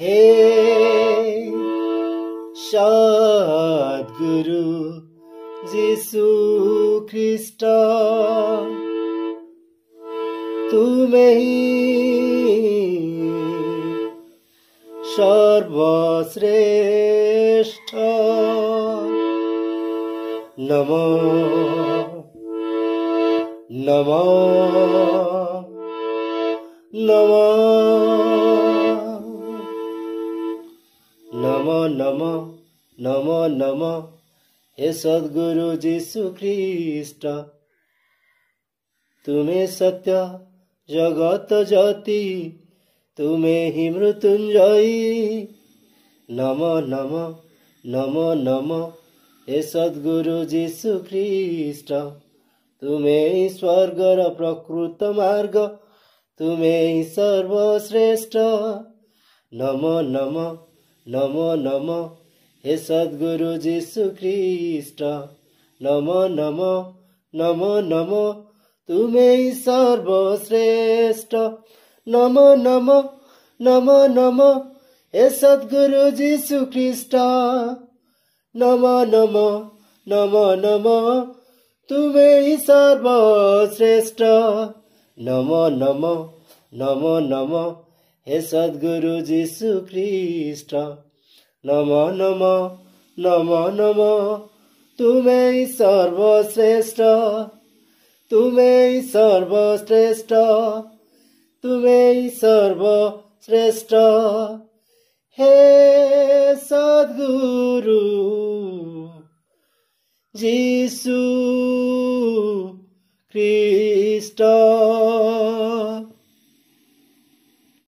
हे सद्गुरु जीशु ख्रीष्ट तुमे सर्वश्रेष्ठ नमो नमो नमो नमो नमो नमो नमो हे सद्गुरु जीशु ख्रीष्ट तुम्हें सत्य जगत ज्योति तुम्हें ही मृत्युंजयी नमो नमो नमो नमो हे सद्गुरु जीशु ख्रीष्ट तुम्हें ही स्वर्गर प्रकृत मार्ग तुम्हें ही सर्वश्रेष्ठ नमो नमो नमो नमो हे सद्गुरु जीशु ख्रीष्ट नमो नमो नमो नमो तुम्हें ही सर्वश्रेष्ठ नमो नमो नमो नमो हे सद्गुरु जीशु ख्रीष्ट नमो नमो नमो नमो तुम्हें ही सर्वश्रेष्ठ नमो नमो नमो नमो हे सद्गुरु जीशु ख्रीष्ट नमो नमो नमो नमो तुम्हें ही सर्वश्रेष्ठ तुम्हें ही सर्वश्रेष्ठ तुम्हें ही सर्वश्रेष्ठ हे सद्गुरु जीशु ख्रीष्ट।